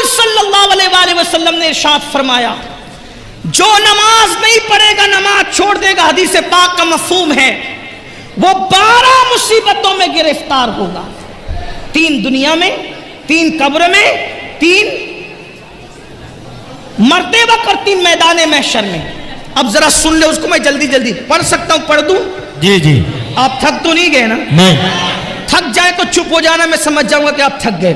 صلی اللہ علیہ وآلہ وسلم نے ارشاد فرمایا جو نماز نہیں پڑھے گا نماز چھوڑ دے گا، حدیث پاک کا مفہوم ہے وہ 12 مصیبتوں میں گرفتار ہوگا، 3 دنیا میں، 3 قبر میں، 3 مرتے وقت اور 3 میدان محشر میں۔ اب ذرا سن لے اس کو، میں جلدی جلدی پڑھ سکتا ہوں، پڑھ دوں؟ جی جی۔ آپ تھک تو نہیں گئے نا؟ نہیں۔ تھک جائے تو چپ ہو جانا، میں سمجھ جاؤں گا کہ آپ تھک گئے۔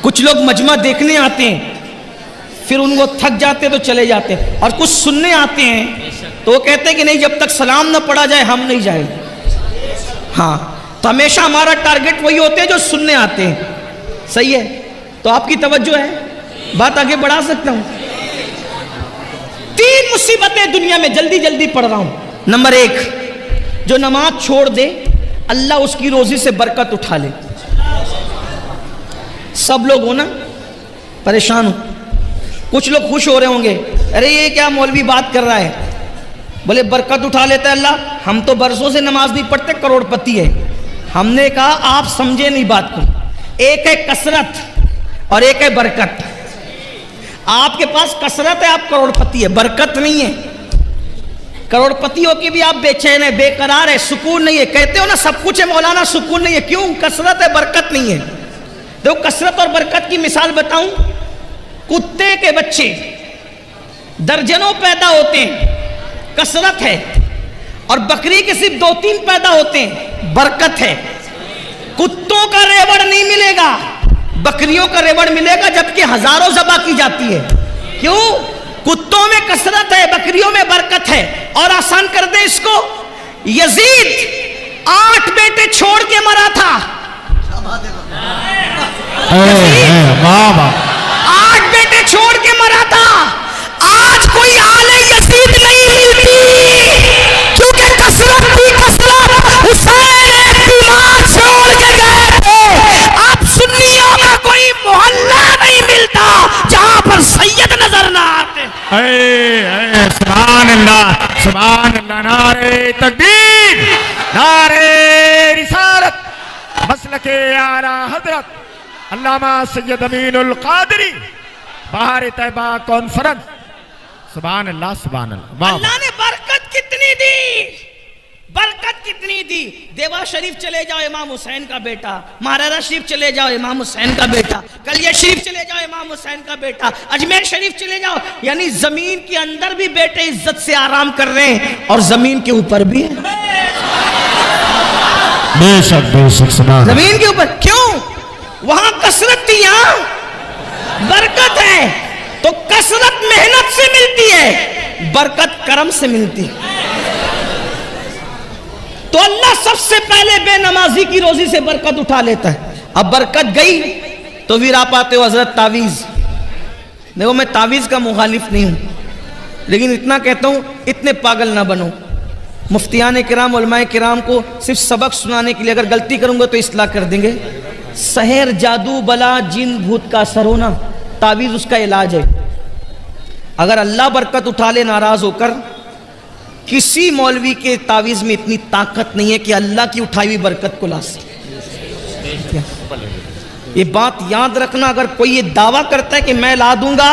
کچھ لوگ مجمع دیکھنے آتے ہیں پھر ان کو تھک جاتے تو چلے جاتے، اور کچھ سننے آتے ہیں تو وہ کہتے ہیں کہ نہیں جب تک سلام نہ پڑھا جائے ہم نہیں جائیں۔ ہاں تو ہمیشہ ہمارا ٹارگٹ وہی ہوتے ہیں جو سننے آتے ہیں، صحیح ہے؟ تو آپ کی توجہ ہے، بات آگے بڑھا سکتا ہوں؟ 3 مصیبتیں دنیا میں، جلدی جلدی پڑھ رہا ہوں۔ نمبر 1، جو نماز چھوڑ دے اللہ اس کی روزی سے برکت اٹھا لے۔ سب لوگ ہو نا پریشان ہو، کچھ لوگ خوش ہو رہے ہوں گے، ارے یہ کیا مولوی بات کر رہا ہے، بولے برکت اٹھا لیتا ہے اللہ، ہم تو برسوں سے نماز نہیں پڑھتے، کروڑ پتی ہے۔ ہم نے کہا آپ سمجھے نہیں بات کو، ایک ہے کثرت اور ایک ہے برکت۔ آپ کے پاس کثرت ہے، آپ کروڑ پتی ہے، برکت نہیں ہے۔ کروڑ پتی ہو کے بھی آپ بے چین ہے، بے قرار ہے، سکون نہیں ہے، کہتے ہو نا سب کچھ ہے مولانا سکون نہیں ہے، کیوں؟ کثرت ہے برکت نہیں ہے۔ دیکھو کثرت اور برکت کی مثال بتاؤں، کتے کے بچے درجنوں پیدا ہوتے ہیں، کثرت ہے، اور بکری کے صرف 2-3 پیدا ہوتے ہیں، برکت ہے۔ کتوں کا ریوڑ نہیں ملے گا، بکریوں کا ریوڑ ملے گا، جبکہ ہزاروں ذبح کی جاتی ہے۔ کیوں؟ کتوں میں کثرت ہے، بکریوں میں برکت ہے۔ اور آسان کر دیں اس کو، یزید 8 بیٹے چھوڑ کے مرا تھا، 8 بیٹے چھوڑ کے مرا تھا۔ آج کوئی آل یزید نہیں ملتی کیونکہ کثرت کی کثرت، حسین بیمار چھوڑ کے گئے تھے۔ اب سنیوں کا کوئی محلہ نہیں ملتا جہاں پر سید نظر نہ آتے۔ سبحان اللہ سبحان اللہ، نعرہ تکبیر، نعرہ رسالت، مسلک اعلیٰ حضرت علامہ سید امین القادری، بہار طیبہ کانفرنس۔ سبحان اللہ سبحان اللہ۔ اللہ نے برکت کتنی دی، برکت کتنی دی۔ دیوا شریف چلے جاؤ امام حسین کا بیٹا، مہاراجہ شریف چلے جاؤ امام حسین کا بیٹا، کلیہ شریف چلے جاؤ امام حسین کا بیٹا، اجمیر شریف چلے جاؤ، یعنی زمین کے اندر بھی بیٹے عزت سے آرام کر رہے ہیں اور زمین کے اوپر بھی ہیں۔ بے شک بے شک، سبحان اللہ۔ زمین کے اوپر کیوں؟ وہاں کثرت تھی، یہاں برکت ہے۔ تو کثرت محنت سے ملتی ہے، برکت کرم سے ملتی ہے۔ تو اللہ سب سے پہلے بے نمازی کی روزی سے برکت اٹھا لیتا ہے۔ اب برکت گئی تو پھر آپ آتے ہو حضرت تعویذ۔ دیکھو میں تعویذ کا مخالف نہیں ہوں، لیکن اتنا کہتا ہوں اتنے پاگل نہ بنو۔ مفتیان کرام علماء کرام کو صرف سبق سنانے کے لیے اگر غلطی کروں گا تو اصلاح کر دیں گے۔ سحر، جادو، بلا، جن، بھوت کا اثر ہونا، تعویذ اس کا علاج ہے۔ اگر اللہ برکت اٹھا لے ناراض ہو کر، کسی مولوی کے تعویذ میں اتنی طاقت نہیں ہے کہ اللہ کی اٹھائی ہوئی برکت کو لا سکے۔ یہ بات یاد رکھنا، اگر کوئی یہ دعویٰ کرتا ہے کہ میں لا دوں گا،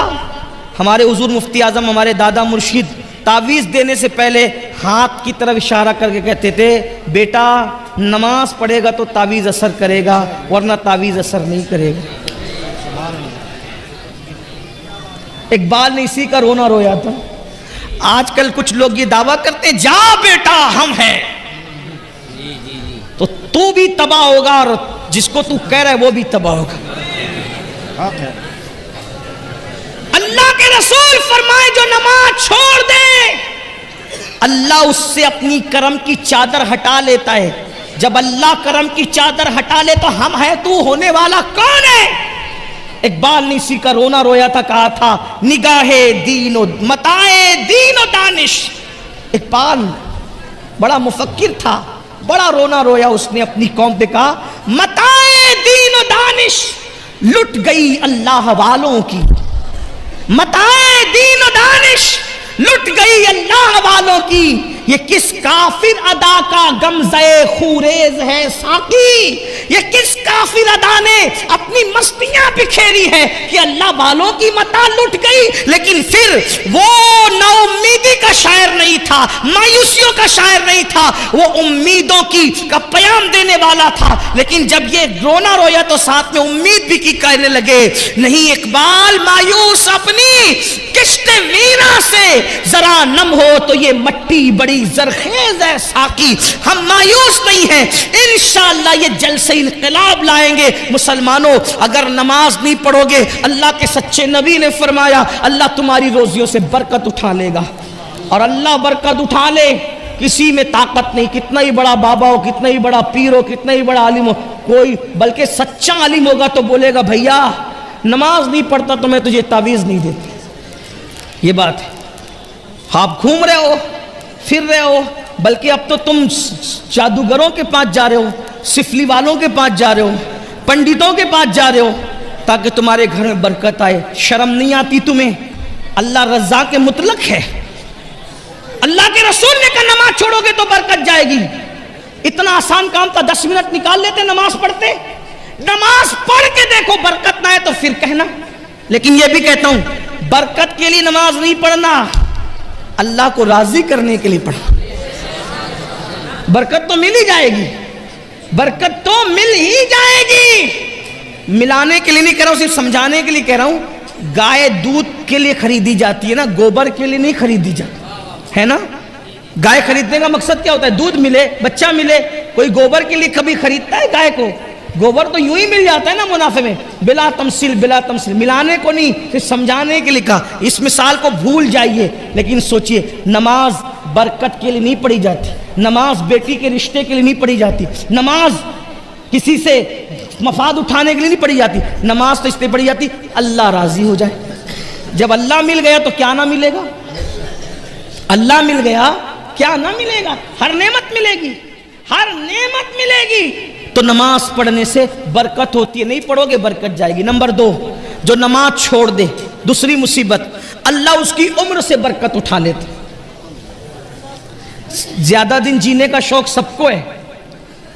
ہمارے حضور مفتی اعظم ہمارے دادا مرشد تعویذ دینے سے پہلے ہاتھ کی طرف اشارہ کر کے کہتے تھے بیٹا نماز پڑھے گا تو تعویذ اثر کرے گا ورنہ تعویذ اثر نہیں کرے گا۔ اقبال نے اسی کا رونا رویا تھا۔ آج کل کچھ لوگ یہ دعویٰ کرتے ہیں جا بیٹا ہم ہیں، تو بھی تباہ ہوگا اور جس کو تو کہہ رہا ہے وہ بھی تباہ ہوگا۔ اللہ کے رسول فرمائے جو نماز چھوڑ دے اللہ اس سے اپنی کرم کی چادر ہٹا لیتا ہے۔ جب اللہ کرم کی چادر ہٹا لے تو ہم ہیں تو ہونے والا کون ہے؟ اقبال نے اسی کا رونا رویا تھا، کہا تھا نگاہ دین و متاع دین و دانش۔ اقبال بڑا مفکر تھا، بڑا رونا رویا اس نے اپنی قوم پہ، کہا متاع دین و دانش لٹ گئی اللہ والوں کی، متاع دین و دانش لٹ گئی اللہ والوں کی، یہ کس کافر ادا کا غمزہ خوریز ہے ساقی، یہ کس کافر ادا نے اپنی مستیاں بکھیری ہے کہ اللہ والوں کی متاع لٹ گئی، لیکن پھر وہ نا امیدی کا شاعر نہیں تھا، مایوسیوں کا شاعر نہیں تھا، وہ امیدوں کا پیام دینے والا تھا۔ لیکن جب یہ رونا رویا تو ساتھ میں امید بھی کی کہنے لگے، نہیں اقبال مایوس اپنی کشت ویرا سے ذرا نم ہو تو یہ مٹی بڑی زرخیز ہے ساقی، ہم مایوس نہیں ہیں، انشاءاللہ یہ جلسہ انقلاب لائیں گے۔ مسلمانوں اگر نماز نہیں پڑھو گے، اللہ کے سچے نبی نے فرمایا اللہ تمہاری روزیوں سے برکت اٹھا لے گا، اور اللہ برکت اٹھا لے کسی میں طاقت نہیں، کتنا ہی بڑا بابا ہو، کتنا ہی بڑا پیر ہو، کتنا ہی بڑا عالم ہو، کوئی بلکہ سچا عالم ہوگا تو بولے گا بھیا نماز نہیں پڑھتا تو میں تجھے تعویذ نہیں دیتی۔ یہ بات ہے، آپ گھوم رہے ہو پھر رہے ہو، بلکہ اب تو تم جادوگروں کے پاس جا رہے ہو، سفلی والوں کے پاس جا رہے ہو، پنڈتوں کے پاس جا رہے ہو تاکہ تمہارے گھر میں برکت آئے۔ شرم نہیں آتی تمہیں؟ اللہ رزاق مطلق ہے، اللہ کے رسول نے کہا نماز چھوڑو گے تو برکت جائے گی۔ اتنا آسان کام تھا، 10 منٹ نکال لیتے نماز پڑھتے۔ نماز پڑھ کے دیکھو برکت نہ آئے تو پھر کہنا۔ لیکن یہ بھی کہتا ہوں برکت کے لیے نماز نہیں پڑھنا، اللہ کو راضی کرنے کے لیے پڑھنا۔ برکت تو مل ہی جائے گی، برکت تو مل ہی جائے گی۔ ملانے کے لیے نہیں کہہ رہا ہوں، صرف سمجھانے کے لیے کہہ رہا ہوں۔ گائے دودھ کے لیے خریدی جاتی ہے نا، گوبر کے لیے نہیں خریدی جاتی ہے نا۔ گائے خریدنے کا مقصد کیا ہوتا ہے؟ دودھ ملے، بچہ ملے۔ کوئی گوبر کے لیے کبھی خریدتا ہے گائے کو؟ گوبر تو یوں ہی مل جاتا ہے نا منافع میں، بلا تمثیل بلا تمثیل، ملانے کو نہیں، صرف سمجھانے کے لیے کہا۔ اس مثال کو بھول جائیے، لیکن سوچئے نماز برکت کے لیے نہیں پڑھی جاتی، نماز بیٹی کے رشتے کے لیے نہیں پڑھی جاتی، نماز کسی سے مفاد اٹھانے کے لیے نہیں پڑھی جاتی، نماز تو اس لیے پڑھی جاتی اللہ راضی ہو جائے۔ جب اللہ مل گیا تو کیا نہ ملے گا؟ اللہ مل گیا کیا نہ ملے گا؟ ہر نعمت ملے گی، ہر نعمت ملے گی۔ تو نماز پڑھنے سے برکت ہوتی ہے، نہیں پڑھو گے برکت جائے گی۔ نمبر 2، جو نماز چھوڑ دے، دوسری مصیبت، اللہ اس کی عمر سے برکت اٹھا لیتے۔ زیادہ دن جینے کا شوق سب کو ہے،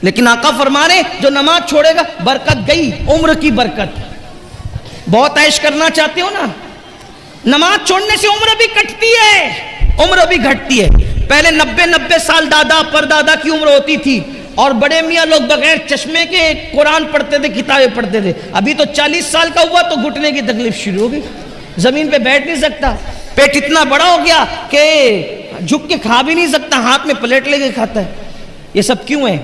لیکن آقا فرما رہے جو نماز چھوڑے گا برکت گئی، عمر کی برکت۔ بہت عیش کرنا چاہتے ہو نا، نماز چھوڑنے سے عمر بھی کٹتی ہے، عمر بھی گھٹتی ہے۔ پہلے 90 سال دادا پردادا کی عمر ہوتی تھی، اور بڑے میاں لوگ بغیر چشمے کے قرآن پڑھتے تھے، کتابیں پڑھتے تھے۔ ابھی تو 40 سال کا ہوا تو گھٹنے کی تکلیف شروع ہو گئی، زمین پہ بیٹھ نہیں سکتا، پیٹ اتنا بڑا ہو گیا کہ جھک کے کھا بھی نہیں سکتا، ہاتھ میں پلیٹ لے کے کھاتا ہے۔ یہ سب کیوں ہے؟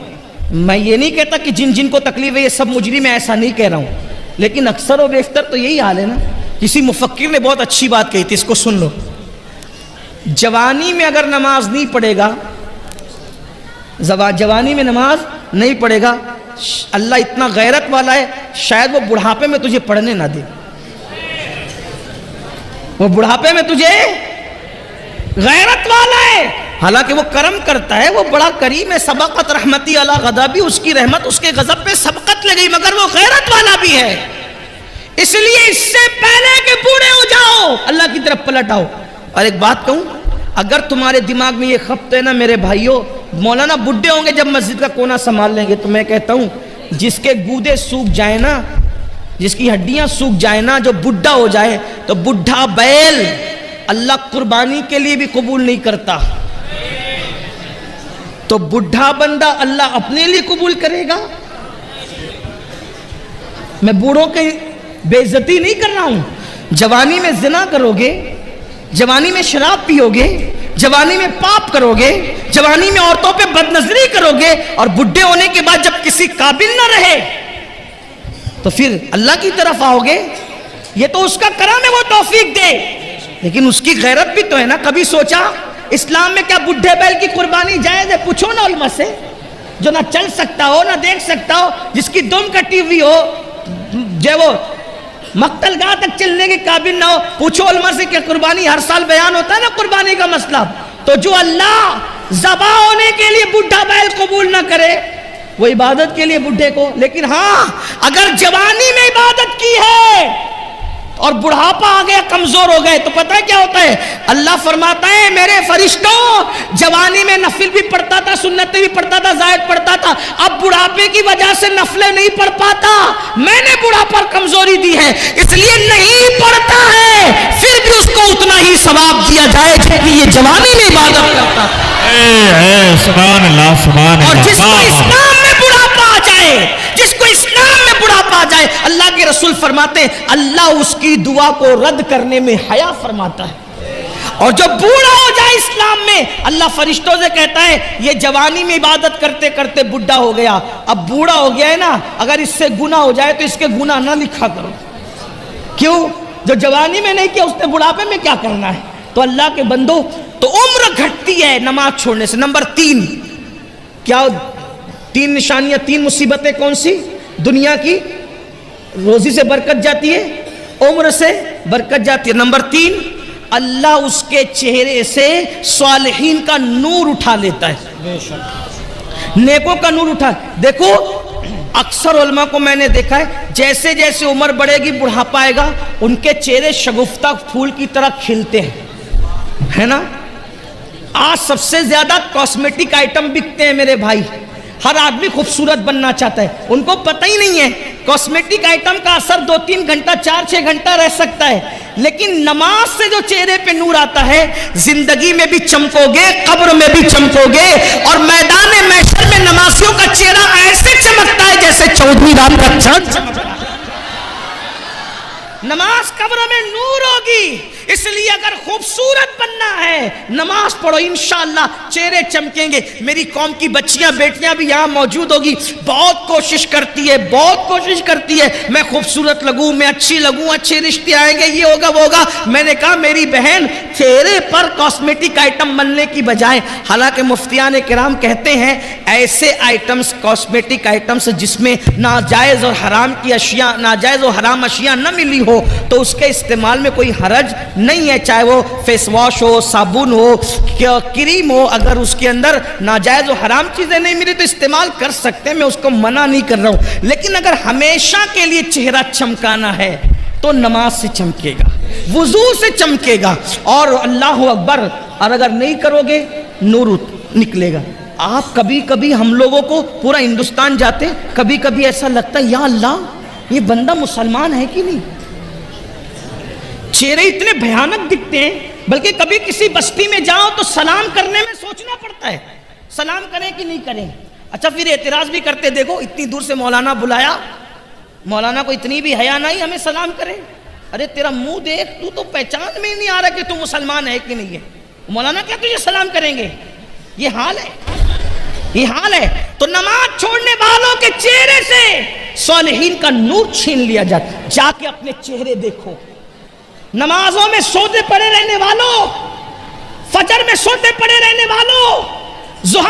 میں یہ نہیں کہتا کہ جن کو تکلیف ہے یہ سب مجرم ہے، ایسا نہیں کہہ رہا ہوں، لیکن اکثر و بیشتر تو یہی حال ہے نا۔ کسی مفکر نے بہت اچھی بات کہی تھی، اس کو سن لو۔ جوانی میں اگر نماز نہیں پڑھے گا، جوانی میں نماز نہیں پڑھے گا، اللہ اتنا غیرت والا ہے شاید وہ بڑھاپے میں تجھے پڑھنے نہ دے، وہ بڑھاپے میں تجھے غیرت والا ہے، حالانکہ وہ کرم کرتا ہے، وہ بڑا کریم ہے۔ سبقت رحمتی علی غضبی، اس کی رحمت اس کے غضب پہ سبقت لے گئی، مگر وہ غیرت والا بھی ہے۔ اس لیے اس سے پہلے کہ بوڑھے ہو جاؤ اللہ کی طرف پلٹ آؤ۔ اور ایک بات کہوں، اگر تمہارے دماغ میں یہ خبط ہے نا میرے بھائیوں، مولانا بڈھے ہوں گے جب مسجد کا کونا سنبھال لیں گے، تو میں کہتا ہوں جس کے گودے سوکھ جائیں نا، جس کی ہڈیاں سوکھ جائیں نا، جو بڈھا ہو جائے تو بڈھا بیل اللہ قربانی کے لیے بھی قبول نہیں کرتا، تو بڈھا بندہ اللہ اپنے لیے قبول کرے گا؟ میں بوڑھوں کی بے عزتی نہیں کر رہا ہوں۔ جوانی میں زنا کرو گے، جوانی میں شراب پیو گے، جوانی میں پاپ کرو گے، جوانی میں عورتوں پہ بد نظری کرو گے، اور بڈھے ہونے کے بعد جب کسی قابل نہ رہے تو پھر اللہ کی طرف آؤ گے۔ یہ تو اس کا کرم ہے، وہ توفیق دے، لیکن اس کی غیرت بھی تو ہے نا۔ کبھی سوچا اسلام میں کیا بڈھے بیل کی قربانی جائز ہے؟ پوچھو نا علماء سے، جو نہ چل سکتا ہو نہ دیکھ سکتا ہو، جس کی دم کٹی ہوئی ہو، جو وہ مقتل گاہ تک چلنے کے قابل نہ ہو، پوچھو علماء سے کہ قربانی ہر سال بیان ہوتا ہے نا قربانی کا مسئلہ۔ تو جو اللہ ذبح ہونے کے لیے بڈھا بیل قبول نہ کرے، وہ عبادت کے لیے بڈھے کو، لیکن ہاں اگر جوانی میں عبادت کی ہے اور بڑھاپا آ گیا, کمزور ہو گئے, تو پتہ ہے کیا ہوتا ہے؟ اللہ فرماتا ہے میرے فرشتوں, جوانی میں نفل بھی پڑھتا تھا, سنتیں بھی پڑھتا تھا, زائد پڑھتا تھا, اب بڑھاپے کی وجہ سے نفلیں نہیں پڑھ پاتا, میں نے بڑھاپا اور کمزوری دی ہے, اس لیے نہیں پڑھتا ہے, پھر بھی اس کو اتنا ہی ثواب دیا جائے جتنی یہ جوانی میں عبادت کرتا تھا. سبحان اللہ سبحان اللہ. اور جس کو اسلام میں بڑھاپا آ جائے, جس کو اسلام میں بڑھاپا آ جائے, اللہ کے رسول فرماتے ہیں اللہ اس کی دعا کو رد کرنے میں حیا فرماتا ہے. اور جو بوڑھا ہو جائے اسلام میں, اللہ فرشتوں سے کہتا ہے یہ جوانی میں عبادت کرتے کرتے بڈھا ہو گیا, اب بوڑھا ہو گیا ہے نا, اگر اس سے گناہ ہو جائے تو اس کے گناہ نہ لکھا کرو. کیوں؟ جو جوانی میں نہیں کیا اس نے بڑھاپے میں کیا کرنا ہے. تو اللہ کے بندو, تو عمر گھٹتی ہے نماز چھوڑنے سے. نمبر 3 کیا؟ 3 نشانیاں, 3 مصیبتیں کون سی؟ دنیا کی, روزی سے برکت جاتی ہے, عمر سے برکت جاتی ہے. نمبر 3, اللہ اس کے چہرے سے صالحین کا نور اٹھا لیتا ہے, نیکوں کا نور اٹھا. دیکھو اکثر علماء کو میں نے دیکھا ہے, جیسے جیسے عمر بڑھے گی بڑھاپا آئے گا, ان کے چہرے شگفتہ پھول کی طرح کھلتے ہیں, ہے نا. آج سب سے زیادہ کاسمیٹک آئٹم بکتے ہیں میرے بھائی, ہر آدمی خوبصورت بننا چاہتا ہے, ان کو پتہ ہی نہیں ہے کاسمیٹک آئٹم کا اثر 2-3 گھنٹہ 4-6 گھنٹہ رہ سکتا ہے, لیکن نماز سے جو چہرے پہ نور آتا ہے, زندگی میں بھی چمکو گے, قبر میں بھی چمکو گے, اور میدان محشر میں نمازیوں کا چہرہ ایسے چمکتا ہے جیسے 14ویں رات کا چاند چمکتا ہے. نماز قبر میں نور ہوگی, اس لیے اگر خوبصورت بننا ہے نماز پڑھو, انشاءاللہ چہرے چمکیں گے. میری قوم کی بچیاں بیٹیاں بھی یہاں موجود ہوگی, بہت کوشش کرتی ہے, بہت کوشش کرتی ہے میں خوبصورت لگوں, میں اچھی لگوں, اچھے رشتے آئیں گے, یہ ہوگا وہ ہوگا. میں نے کہا میری بہن چہرے پر کاسمیٹک آئٹم بننے کی بجائے, حالانکہ مفتیان کرام کہتے ہیں ایسے آئٹمز, کاسمیٹک آئٹمز جس میں ناجائز اور حرام کی اشیاء, ناجائز اور حرام اشیاء نہ ملی ہو, تو اس کے استعمال میں کوئی حرج نہیں ہے, چاہے وہ فیس واش ہو, صابن ہو, کریم ہو, اگر اس کے اندر ناجائز و حرام چیزیں نہیں ملی تو استعمال کر سکتے ہیں, میں اس کو منع نہیں کر رہا ہوں. لیکن اگر ہمیشہ کے لیے چہرہ چمکانا ہے تو نماز سے چمکے گا, وضو سے چمکے گا, اور اللہ اکبر, اور اگر نہیں کرو گے نور نکلے گا. آپ کبھی کبھی ہم لوگوں کو پورا ہندوستان جاتے, کبھی کبھی ایسا لگتا ہے یا اللہ یہ بندہ مسلمان ہے کہ نہیں, چہرے اتنے بھیانک دکھتے ہیں. بلکہ کبھی کسی بستی میں جاؤ تو سلام کرنے میں سوچنا پڑتا ہے, سلام کریں کہ نہیں کریں. اچھا پھر اعتراض بھی کرتے, دیکھو اتنی دور سے مولانا بلایا, مولانا کو اتنی بھی حیا نہیں ہمیں سلام کرے. ارے تیرا منہ دیکھ, تو تو پہچان میں نہیں آ رہا کہ تو مسلمان ہے کہ نہیں ہے. مولانا کیا تجھے سلام کریں گے؟ یہ حال ہے, یہ حال ہے. تو نماز چھوڑنے والوں کے چہرے سے صالحین کا نور چھین لیا جاتا. جا کے اپنے چہرے دیکھو. نمازوں میں سوتے پڑے رہنے والوں, فجر میں سوتے پڑے رہنے والوں,